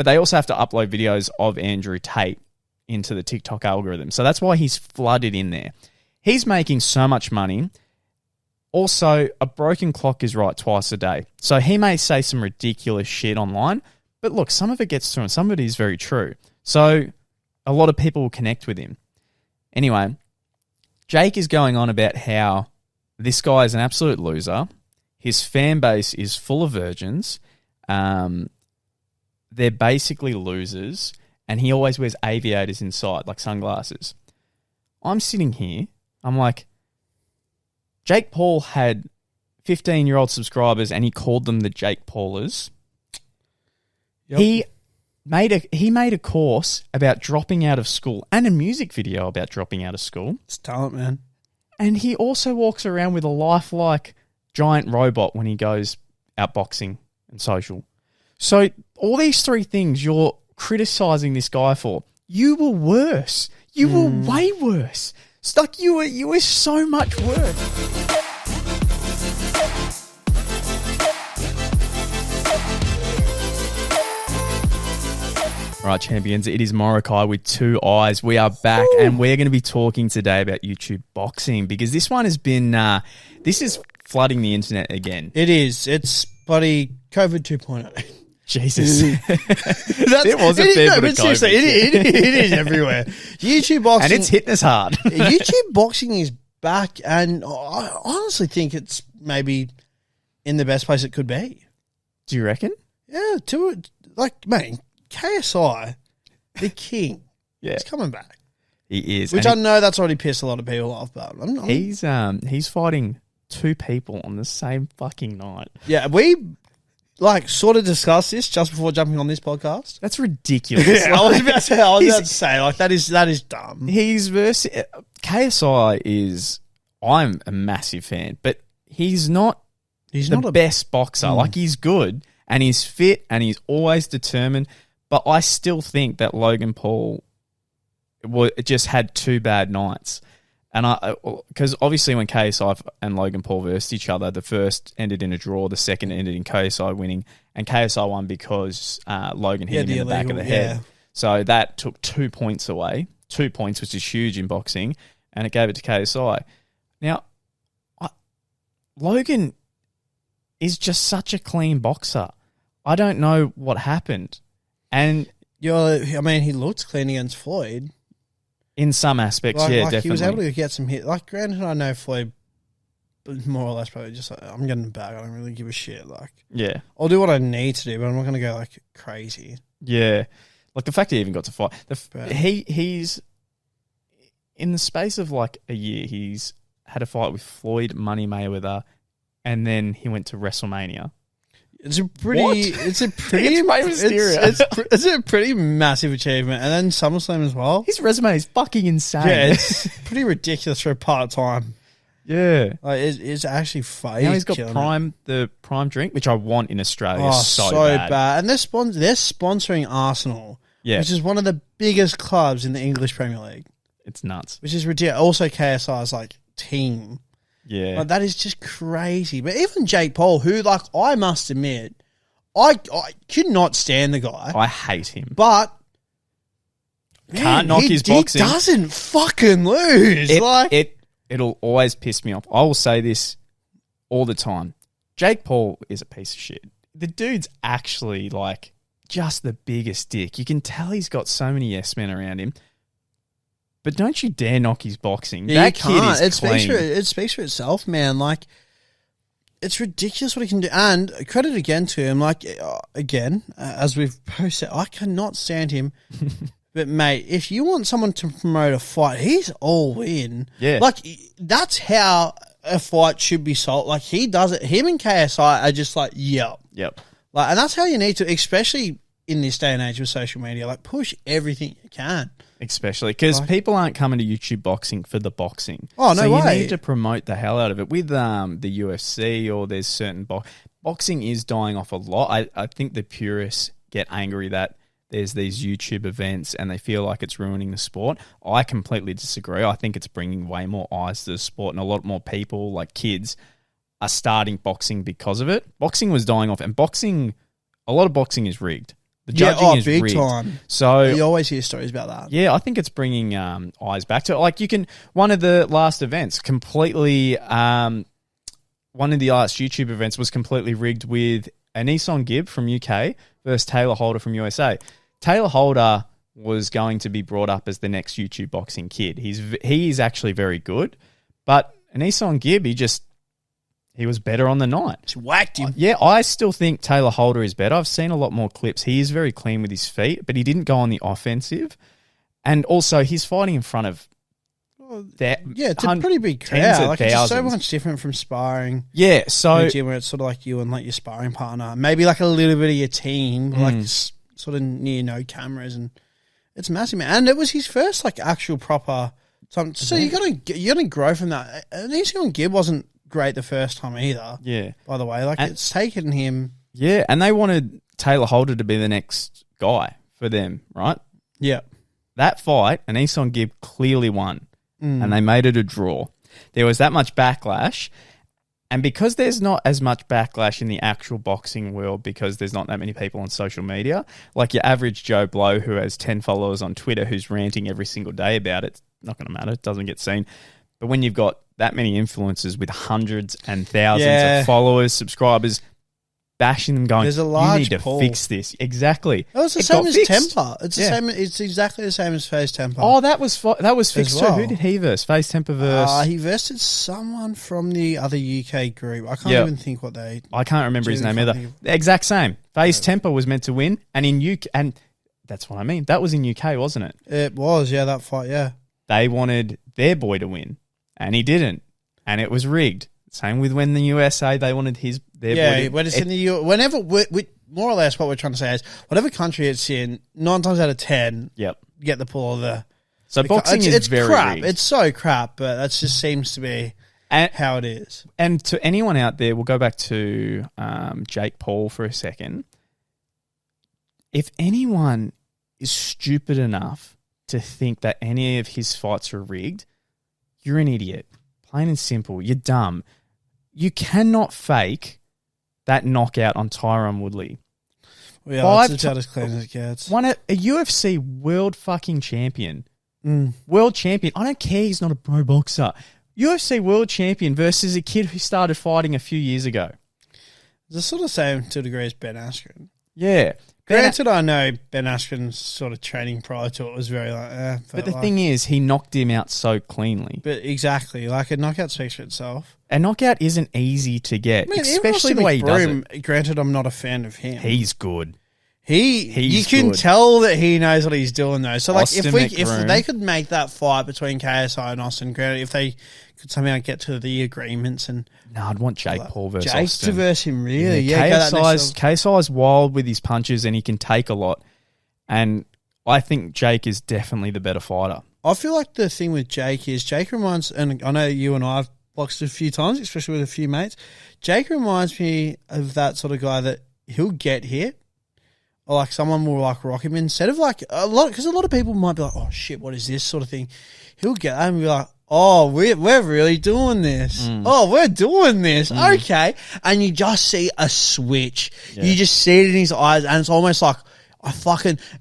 But they also have to upload videos of Andrew Tate into the TikTok algorithm. So that's why he's flooded in there. He's making so much money. Also, a broken clock is right twice a day. So he may say some ridiculous shit online, but look, some of it gets through and some of it is very true. So a lot of people will connect with him. Anyway, Jake is going on about how this guy is an absolute loser. His fan base is full of virgins. They're basically losers, and he always wears aviators inside, like sunglasses. I'm sitting here, I'm like, Jake Paul had 15-year-old subscribers, and he called them the Jake Paulers. Yep. He made a course about dropping out of school and a music video about dropping out of school. It's talent, man. And he also walks around with a lifelike giant robot when he goes out boxing and social. So all these three things you're criticizing this guy for, you were worse. You were way worse. It's like you were so much worse. All right, champions, it is Morokaii with two eyes. We are back, and we're going to be talking today about YouTube boxing because this one has been, this is flooding the internet again. It is. It's bloody COVID 2.0. Jesus. It was a fair bit of COVID. Seriously, it is everywhere. YouTube boxing. And it's hitting us hard. YouTube boxing is back, and I honestly think it's maybe in the best place it could be. Do you reckon? Yeah, man, KSI, the king, he's coming back. He is. Which I know that's already pissed a lot of people off, but he's fighting two people on the same fucking night. Yeah, we sort of discussed this just before jumping on this podcast. That's ridiculous. Yeah, I was about to say that is dumb. He's versus KSI is. I'm a massive fan, but he's not the best boxer. Like, he's good and he's fit and he's always determined. But I still think that Logan Paul just had two bad nights. And because obviously when KSI and Logan Paul versed each other, the first ended in a draw, the second ended in KSI winning, and KSI won because Logan hit him in the back of the head. Yeah. So that took 2 points away. 2 points, which is huge in boxing, and it gave it to KSI. Now, Logan is just such a clean boxer. I don't know what happened. And he looked clean against Floyd. In some aspects, definitely. He was able to get some hit. Like, granted, I know Floyd more or less probably just I'm getting back. I don't really give a shit. I'll do what I need to do, but I'm not going to go crazy. Yeah, like the fact he even got to fight. He's in the space of a year. He's had a fight with Floyd, Money Mayweather, and then he went to WrestleMania. It's a pretty massive achievement. And then SummerSlam as well. His resume is fucking insane. Yeah, it's pretty ridiculous for a part-time. Yeah. It's actually fake. Now he's got the Prime drink, which I want in Australia. Oh, so bad. And they're sponsoring Arsenal, which is one of the biggest clubs in the English Premier League. It's nuts. Which is ridiculous. Also KSI's team. Yeah. That is just crazy. But even Jake Paul, who, I must admit, I could not stand the guy. I hate him. But can't knock his boxing. He doesn't fucking lose. It'll always piss me off. I will say this all the time. Jake Paul is a piece of shit. The dude's actually, just the biggest dick. You can tell he's got so many yes men around him. But don't you dare knock his boxing. Yeah, that kid is clean. It speaks for itself, man. It's ridiculous what he can do. And credit again to him. As we've both said, I cannot stand him. But, mate, if you want someone to promote a fight, he's all in. Yeah. That's how a fight should be sold. He does it. Him and KSI are just yep. Yep. And that's how you need to, especially in this day and age with social media, push everything you can. Especially because people aren't coming to YouTube boxing for the boxing. Oh, no way. So you need to promote the hell out of it. With the UFC or there's certain boxing is dying off a lot. I think the purists get angry that there's these YouTube events and they feel like it's ruining the sport. I completely disagree. I think it's bringing way more eyes to the sport, and a lot more people, kids, are starting boxing because of it. Boxing was dying off, and a lot of boxing is rigged. The judging is big rigged. time. So you always hear stories about that. yeah, I think it's bringing eyes back to it. Like one of the last events completely, one of the last YouTube events was completely rigged with ANESON Gibb from UK versus Taylor Holder from USA. Taylor Holder was going to be brought up as the next YouTube boxing kid. He is actually very good, but ANESON Gibb, he was better on the night. Just whacked him. Yeah, I still think Taylor Holder is better. I've seen a lot more clips. He is very clean with his feet, but he didn't go on the offensive. And also, he's fighting in front of it's a pretty big crowd. Like, it's so much different from sparring. Yeah, so in the gym where it's sort of like you and like your sparring partner, maybe like a little bit of your team, like sort of near no cameras, and it's massive, man. And it was his first like actual proper time. So you're gonna grow from that. And ANESON Gibb wasn't great the first time either. Yeah. By the way, like it's taken him. Yeah, and they wanted Taylor Holder to be the next guy for them, right? Yeah. That fight, ANESON Gibb clearly won, and they made it a draw. There was that much backlash, and because there's not as much backlash in the actual boxing world because there's not that many people on social media, like your average Joe Blow who has 10 followers on Twitter who's ranting every single day about it, it's not going to matter. It doesn't get seen. But when you've got that many influencers with hundreds and thousands of followers, subscribers, bashing them, going, there's a large you need to pull. fix this. Exactly. That was the same as Temper. It's the same. It's exactly the same as FaZe Temper. Oh, that was fixed too. Who did he verse? FaZe Temper verse? He versed someone from the other UK group. I can't even think what they. I can't remember his name either. The exact same. FaZe Temper was meant to win, and in UK, and that's what I mean. That was in UK, wasn't it? It was, yeah. That fight, yeah. They wanted their boy to win, and he didn't, and it was rigged. Same with when the USA, they wanted their boy to, when it's in the whenever more or less what we're trying to say is whatever country it's in, 9 times out of 10, get the pull of the. So boxing is very crap. rigged. It's so crap, but that just seems to be how it is. And to anyone out there, we'll go back to Jake Paul for a second. If anyone is stupid enough to think that any of his fights are rigged, you're an idiot. Plain and simple. You're dumb. You cannot fake that knockout on Tyron Woodley. Well, yeah, that's about as clean as it gets. A UFC world fucking champion. World champion. I don't care he's not a pro boxer. UFC world champion versus a kid who started fighting a few years ago. It's the sort of same to a degree as Ben Askren. Yeah. Granted, I know Ben Askren's sort of training prior to it was very like, but the thing is, he knocked him out so cleanly. But exactly, like a knockout speaks for itself. A knockout isn't easy to get, especially the way he does it. Granted, I'm not a fan of him. He's good. You can tell that he knows what he's doing though. So like, if they could make that fight between KSI and Austin, granted, if they could somehow get to the agreements and. No, I'd want Jake Paul versus Jake Austin. to verse him, really. Yeah, KSI's wild with his punches and he can take a lot. And I think Jake is definitely the better fighter. I feel like the thing with Jake is Jake reminds, and I know you and I have boxed a few times, especially with a few mates. Jake reminds me of that sort of guy that he'll get hit, or like someone will like rock him instead of like because a lot of people might be like, oh shit, what is this sort of thing? He'll get that and be like, oh, we're really doing this. Oh, we're doing this. Okay. And you just see a switch. Yeah. You just see it in his eyes, and it's almost like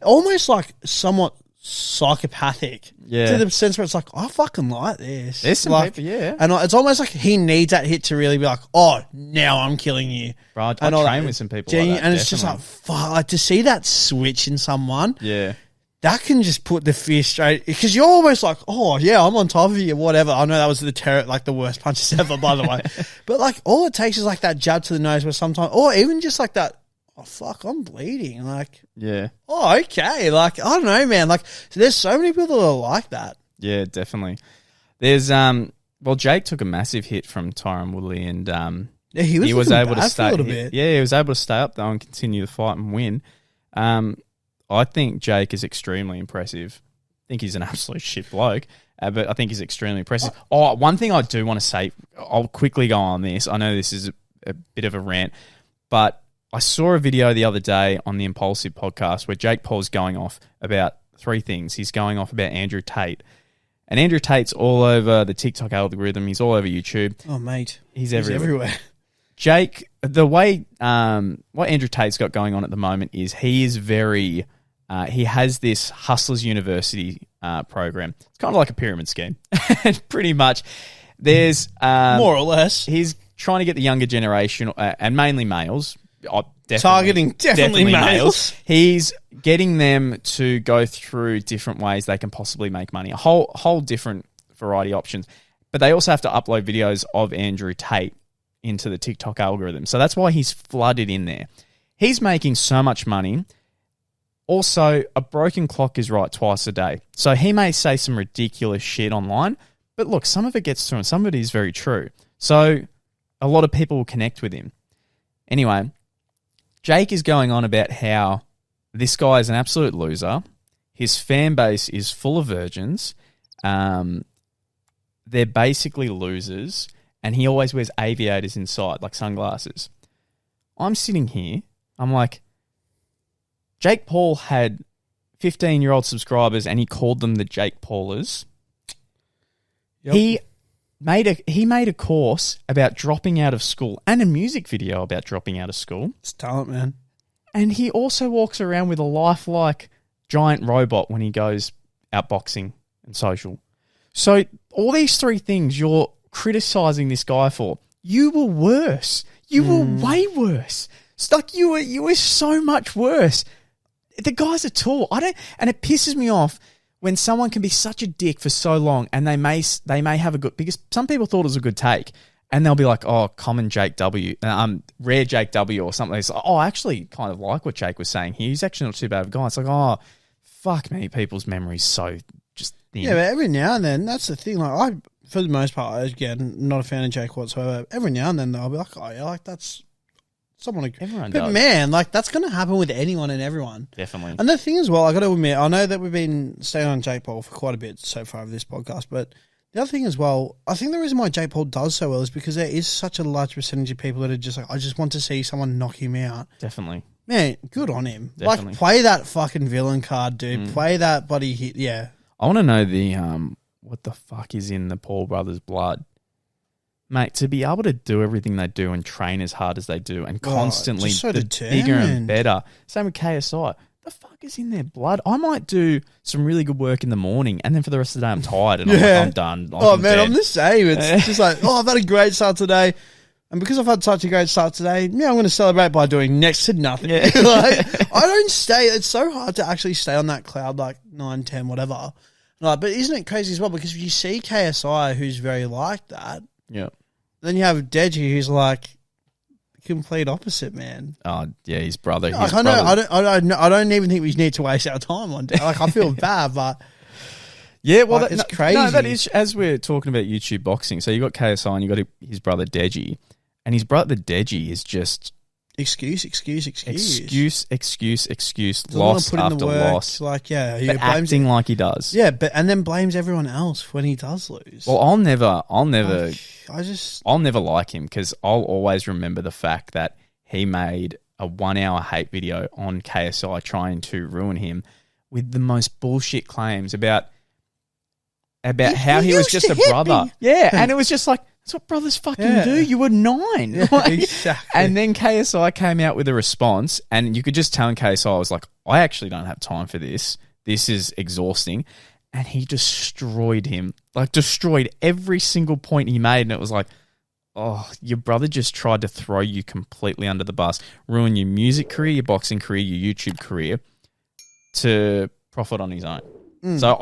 almost like somewhat psychopathic. Yeah. To the sense where it's like, I fucking like this. There's some people, yeah. And it's almost like he needs that hit to really be like, oh, now I'm killing you. Bro, I train with some people like that. And it's just like, fuck, like to see that switch in someone. Yeah. That can just put the fear straight, because you're almost like, oh yeah, I'm on top of you, whatever. I know that was the worst punches ever, by the way. But like, all it takes is like that jab to the nose, where sometimes, or even just like that, oh fuck, I'm bleeding. Like, yeah. Oh, okay. Like, I don't know, man. Like, there's so many people that are like that. Yeah, definitely. There's Jake took a massive hit from Tyron Woodley, and yeah, he was able to stay a little bit. Yeah, he was able to stay up though and continue the fight and win. I think Jake is extremely impressive. I think he's an absolute shit bloke, but I think he's extremely impressive. One thing I do want to say, I'll quickly go on this. I know this is a bit of a rant, but I saw a video the other day on the Impulsive podcast where Jake Paul's going off about 3 things. He's going off about Andrew Tate. And Andrew Tate's all over the TikTok algorithm. He's all over YouTube. Oh, mate. He's everywhere. Jake, the way what Andrew Tate's got going on at the moment is he is very he has this Hustlers University program. It's kind of like a pyramid scheme, pretty much. There's more or less. He's trying to get the younger generation and mainly males. Targeting definitely males. He's getting them to go through different ways they can possibly make money. A whole different variety of options. But they also have to upload videos of Andrew Tate into the TikTok algorithm. So that's why he's flooded in there. He's making so much money. Also, a broken clock is right twice a day. So he may say some ridiculous shit online, but look, some of it gets through and some of it is very true. So a lot of people will connect with him. Anyway, Jake is going on about how this guy is an absolute loser. His fan base is full of virgins. They're basically losers. And he always wears aviators inside, like sunglasses. I'm sitting here. I'm like, Jake Paul had 15-year-old subscribers and he called them the Jake Paulers. Yep. He made a course about dropping out of school and a music video about dropping out of school. It's talent, man. And he also walks around with a lifelike giant robot when he goes out boxing and social. So all these three things you're criticizing this guy for, you were worse. You were way worse. It's like you were so much worse. The guy's a tool. And it pisses me off when someone can be such a dick for so long and they may have a good, because some people thought it was a good take and they'll be like, oh, common Jake W, rare Jake W or something. It's like, oh, I actually kind of like what Jake was saying here. He's actually not too bad of a guy. It's like, oh, fuck me, people's memory's so just thin. Yeah, but every now and then, that's the thing. Like for the most part, again, not a fan of Jake whatsoever. Every now and then, I'll be like, oh, yeah, like that's someone. Everyone but does. Man, like that's going to happen with anyone and everyone. Definitely. And the thing as well, I got to admit, I know that we've been staying on Jake Paul for quite a bit so far of this podcast, but the other thing as well, I think the reason why Jake Paul does so well is because there is such a large percentage of people that are just like, I just want to see someone knock him out. Definitely. Man, good on him. Definitely. Like, play that fucking villain card, dude. Play that buddy hit. Yeah. I want to know the what the fuck is in the Paul brothers' blood. Mate, to be able to do everything they do and train as hard as they do and constantly so bigger and better. Same with KSI. The fuck is in their blood? I might do some really good work in the morning and then for the rest of the day I'm tired and I'm done. I'm dead. I'm the same. It's just like, I've had a great start today. And because I've had such a great start today, I'm going to celebrate by doing next to nothing. Yeah. Like, I don't stay. It's so hard to actually stay on that cloud like 9, 10, whatever. Like, but isn't it crazy as well? Because if you see KSI, who's very like that, yeah. Then you have Deji, who's like complete opposite, man. Oh yeah, his brother. Like, I know. I don't even think we need to waste our time on. Like, I feel bad, but yeah, well, it's crazy. No, that is, as we're talking about YouTube boxing. So you got KSI and you got his brother Deji, and his brother Deji is just excuse, loss after loss. Like, yeah, but acting like he does. Yeah, but and then blames everyone else when he does lose. Well, I'll never like him because I'll always remember the fact that he made a 1-hour hate video on KSI trying to ruin him with the most bullshit claims about how he was just a brother. Yeah, and it was just like, that's what brothers fucking do. You were 9. Yeah, exactly. And then KSI came out with a response, and you could just tell in KSI was like, I actually don't have time for this. This is exhausting. And he destroyed him. Like, destroyed every single point he made. And it was like, oh, your brother just tried to throw you completely under the bus, ruin your music career, your boxing career, your YouTube career to profit on his own. So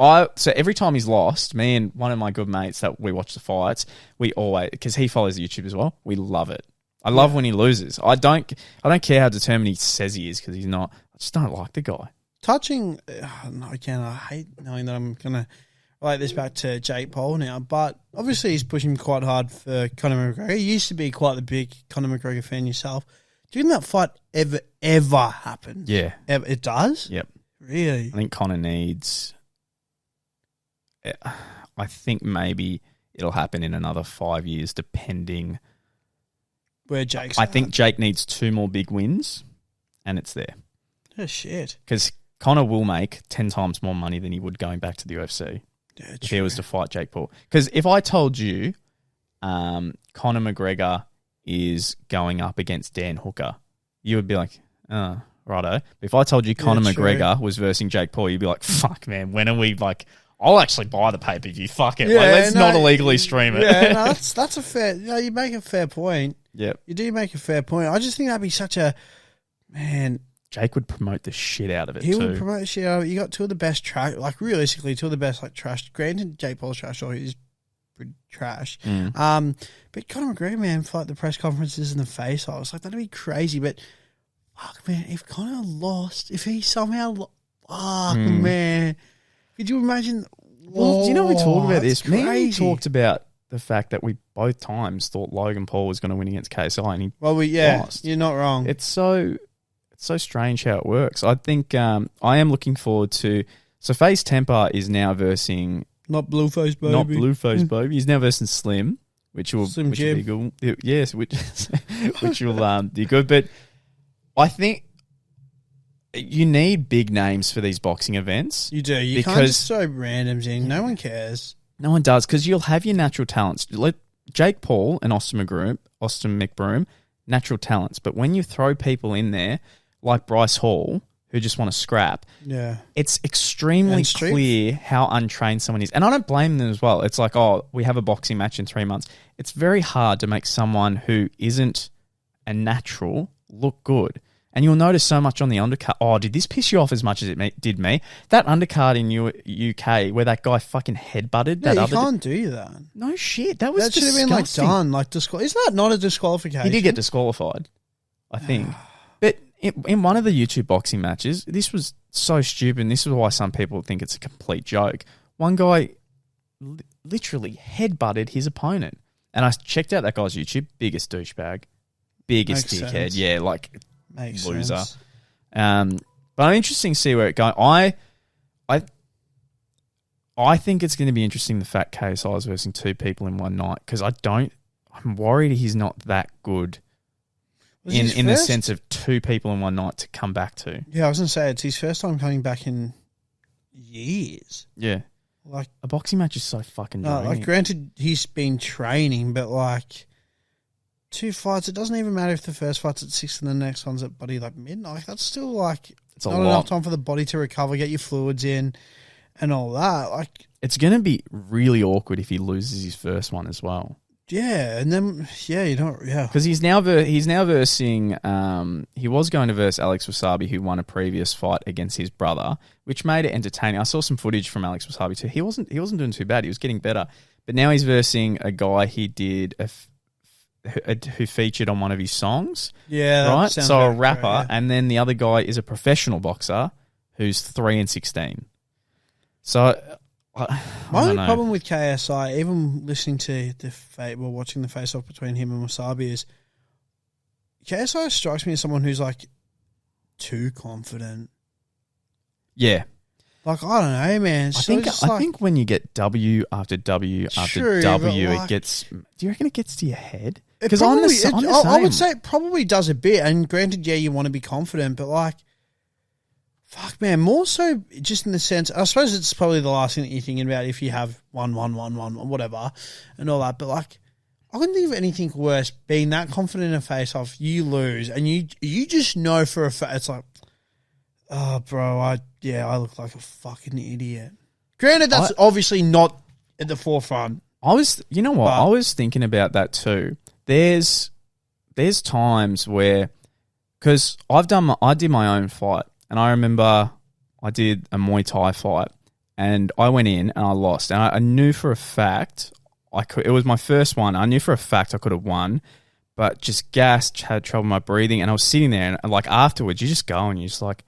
every time he's lost, me and one of my good mates that we watch the fights, we always, because he follows YouTube as well, we love it. I love when he loses. I don't care how determined he says he is because he's not. I just don't like the guy. Touching, again, I hate knowing that I'm going to relate this back to Jake Paul now, but obviously he's pushing quite hard for Conor McGregor. You used to be quite the big Conor McGregor fan yourself. Do you think that fight ever happen? Yeah. It does? Yep. Really? I think Conor needs... I think maybe it'll happen in another 5 years, depending where Jake's. I think Jake needs 2 more big wins, and it's there. Oh shit! Because Conor will make 10 times more money than he would going back to the UFC if he was to fight Jake Paul. Because if I told you, Conor McGregor is going up against Dan Hooker, you would be like, oh, righto. But if I told you Conor McGregor was versing Jake Paul, you'd be like, fuck, man, when are we like, I'll actually buy the pay-per-view. Fuck it. Let's not illegally stream it. Yeah, no, that's a fair, you make a fair point. Yep. You do make a fair point. I just think that'd be such a, man. Jake would promote the shit out of it, He would promote the shit out of it. You got two of the best trash, like realistically, two of the best like trash. Granted, Jake Paul's trash, or he's pretty trash. But Conor McGregor, man, for like the press conferences and the face, I was like, that'd be crazy. But fuck, man, if Conor lost, if he somehow, man, could you imagine? Well, do you know we talked about this? Crazy. Me and you talked about the fact that we both times thought Logan Paul was going to win against KSI, and he lost. You're not wrong. It's so strange how it works. I think I am looking forward to. So FaZe Temper is now versing not Blueface Baby. Not Blueface Baby. He's now versing Slim, which will be good. Yes, which will be good. But I think you need big names for these boxing events. You do. You can't just throw randoms in. No one cares. No one does, because you'll have your natural talents. Let Jake Paul and Austin McBroom, natural talents. But when you throw people in there like Bryce Hall, who just want to scrap, it's extremely clear how untrained someone is. And I don't blame them as well. It's like, oh, we have a boxing match in 3 months. It's very hard to make someone who isn't a natural look good. And you'll notice so much on the undercard. Oh, did this piss you off as much as it did me? That undercard in UK where that guy fucking headbutted that other... you can't do that. No shit. That was disgusting. Should have been done. Isn't that not a disqualification? He did get disqualified, I think. But in one of the YouTube boxing matches, this was so stupid, and this is why some people think it's a complete joke. One guy literally headbutted his opponent. And I checked out that guy's YouTube. Biggest douchebag. Biggest dickhead. Sense. Yeah, like... Makes loser. Sense. But I'm interested to see where it goes. I think it's going to be interesting the fact KSI is versing two people in one night, because I'm worried he's not that good in the sense of two people in one night to come back to. Yeah, I was going to say, it's his first time coming back in years. Yeah. Like a boxing match is so fucking draining. Like, granted, he's been training, but like... 2 fights, it doesn't even matter if the first fight's at 6 and the next one's at midnight. That's still like it's not enough time for the body to recover, get your fluids in and all that. Like, it's going to be really awkward if he loses his first one as well. Yeah, and then because he's now versing. He was going to verse Alex Wasabi, who won a previous fight against his brother, which made it entertaining. I saw some footage from Alex Wasabi too. He wasn't doing too bad. He was getting better, but now he's versing a guy he did who featured on one of his songs. Yeah, right. So a rapper, and then the other guy is a professional boxer who's 3-16. So my only problem with KSI, even listening to watching the face-off between him and Wasabi, is KSI strikes me as someone who's like too confident. Yeah. Like, I don't know, man. I think when you get W after W after W, it gets... Do you reckon it gets to your head? Because I'm the same. I would say it probably does a bit. And granted, you want to be confident, but like, fuck, man, more so just in the sense... I suppose it's probably the last thing that you're thinking about if you have 1, whatever, and all that. But like, I couldn't think of anything worse being that confident in a face-off, you lose, and you just know for a fact... It's like... Oh, bro, I look like a fucking idiot. Granted, that's obviously not at the forefront. I was thinking about that too. There's times where, because I did my own fight, and I remember I did a Muay Thai fight, and I went in and I lost, and I knew for a fact it was my first one. I knew for a fact I could have won, but just gassed, had trouble with my breathing, and I was sitting there, and like afterwards, you just go and you're just like,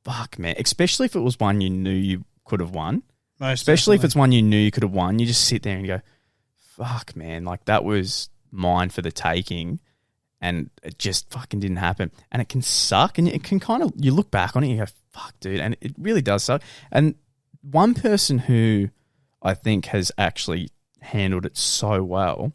fuck, man. Especially if it was one you knew you could have won. Especially if it's one you knew you could have won. You just sit there and you go, fuck, man. Like, that was mine for the taking, and it just fucking didn't happen. And it can suck, and it can kind of... You look back on it and you go, fuck, dude. And it really does suck. And one person who I think has actually handled it so well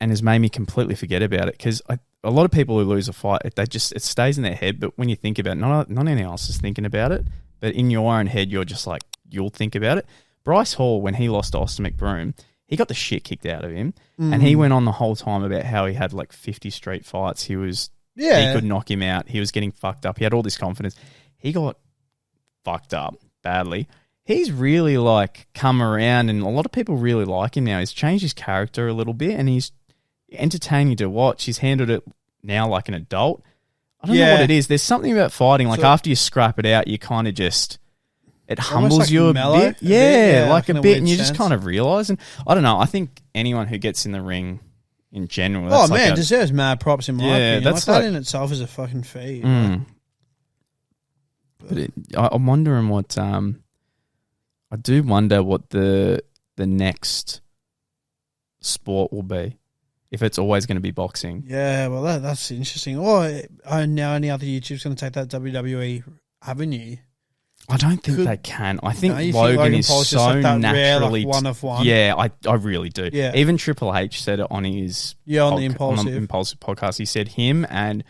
and has made me completely forget about it, because a lot of people who lose a fight, it stays in their head, but when you think about it, not anyone else is thinking about it, but in your own head, you're just like, you'll think about it. Bryce Hall, when he lost to Austin McBroom, he got the shit kicked out of him, and he went on the whole time about how he had like 50 street fights. He could knock him out. He was getting fucked up. He had all this confidence. He got fucked up badly. He's really like come around, and a lot of people really like him now. He's changed his character a little bit, and he's entertaining to watch. He's handled it now like an adult. I don't know what it is. There's something about fighting. Like after you scrap it out, you kind of just, it humbles like you a mellow, bit. Yeah, like in a a bit. weird And you just sense. kind of realize. And I don't know. I think anyone who gets in the ring in general. Oh, That's man, like deserves mad props in my opinion. that's Like, that like- in itself is a fucking feat. But I'm wondering what, I do wonder what the next sport will be. If it's always going to be boxing. Yeah, well, that's interesting. Or now any other YouTube's going to take that WWE avenue. I don't think they can. I think you think Logan is Paul's so just like that naturally rare, like, one of one? Yeah, I really do. Yeah. Even Triple H said it on his on the Impulsive podcast. He said him and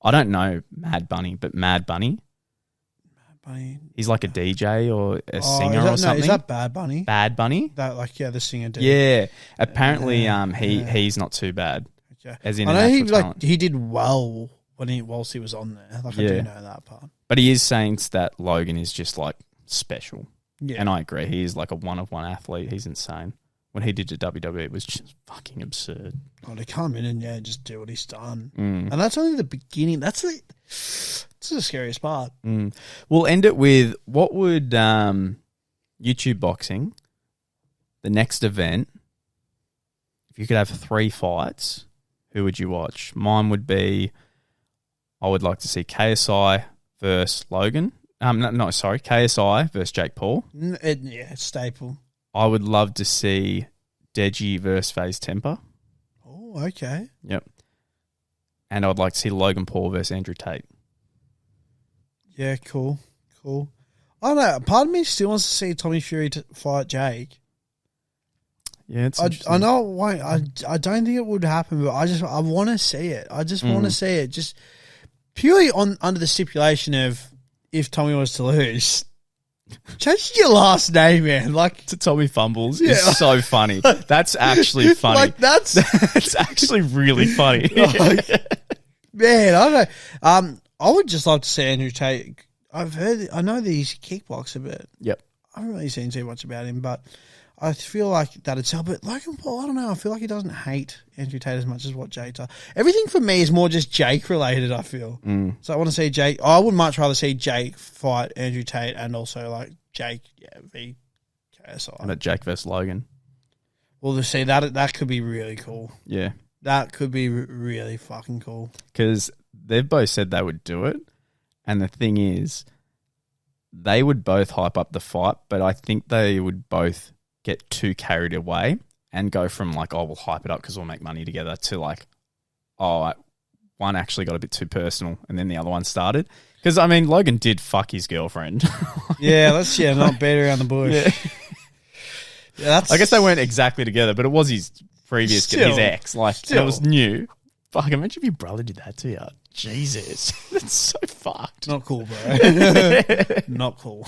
I don't know Mad Bunny, but Mad Bunny. He's like a DJ or a singer or something. Is that Bad Bunny? Bad Bunny? That the singer dude. Yeah. Apparently, he's not too bad. Okay. As in, I know talent. he did well whilst he was on there. Like, I do know that part. But he is saying that Logan is just like special. Yeah. And I agree. He is like a one-of-one athlete. He's insane. When he did to WWE, it was just fucking absurd. Oh, to come in and just do what he's done. And that's only the beginning. That's the scariest part. We'll end it with, what would YouTube boxing, the next event, if you could have 3 fights, who would you watch? Mine would be, I would like to see KSI versus Logan. KSI versus Jake Paul. It's staple. I would love to see Deji versus FAZE Temper. Oh, okay. Yep. And I'd like to see Logan Paul versus Andrew Tate. Yeah, cool. I don't know. Part of me still wants to see Tommy Fury fight Jake. Yeah, it's I know it won't. I don't think it would happen, but I want to see it. I just want to see it. Just purely under the stipulation of if Tommy was to lose, change your last name, man. Like to Tommy Fumbles is so funny. That's actually funny. Like that's actually really funny. Man, I don't know. I would just love to see Andrew Tate. I know that he's a kickboxer, but Yep. I haven't really seen too much about him, but I feel like that'd sell. But Logan Paul, I don't know. I feel like he doesn't hate Andrew Tate as much as what Jake does. Everything for me is more just Jake related, I feel. So I want to see Jake. I would much rather see Jake fight Andrew Tate and also like Jake v KSI. And Jake versus Logan. Well, to see that could be really cool. Yeah. That could be really fucking cool. Because they've both said they would do it. And the thing is, they would both hype up the fight, but I think they would both get too carried away and go from like, oh, we'll hype it up because we'll make money together, to like, oh, one actually got a bit too personal and then the other one started. Because, I mean, Logan did fuck his girlfriend. Let's not beat around the bush. Yeah, I guess they weren't exactly together, but it was his previous, his ex. Like, it was new. Fuck, imagine if your brother did that to you. Jesus. That's so fucked. Not cool, bro. Not cool.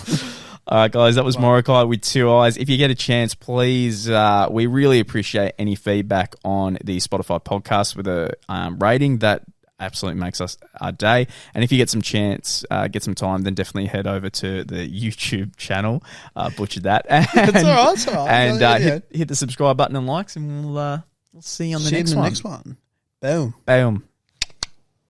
All right, guys, that was Morokaii with 2 eyes. If you get a chance, please, we really appreciate any feedback on the Spotify podcast with a rating. That absolutely makes us our day. And if you get some chance, get some time, then definitely head over to the YouTube channel. Butchered that. It's all right. And hit the subscribe button and likes, and we'll see you on the next one. Boom. Boom.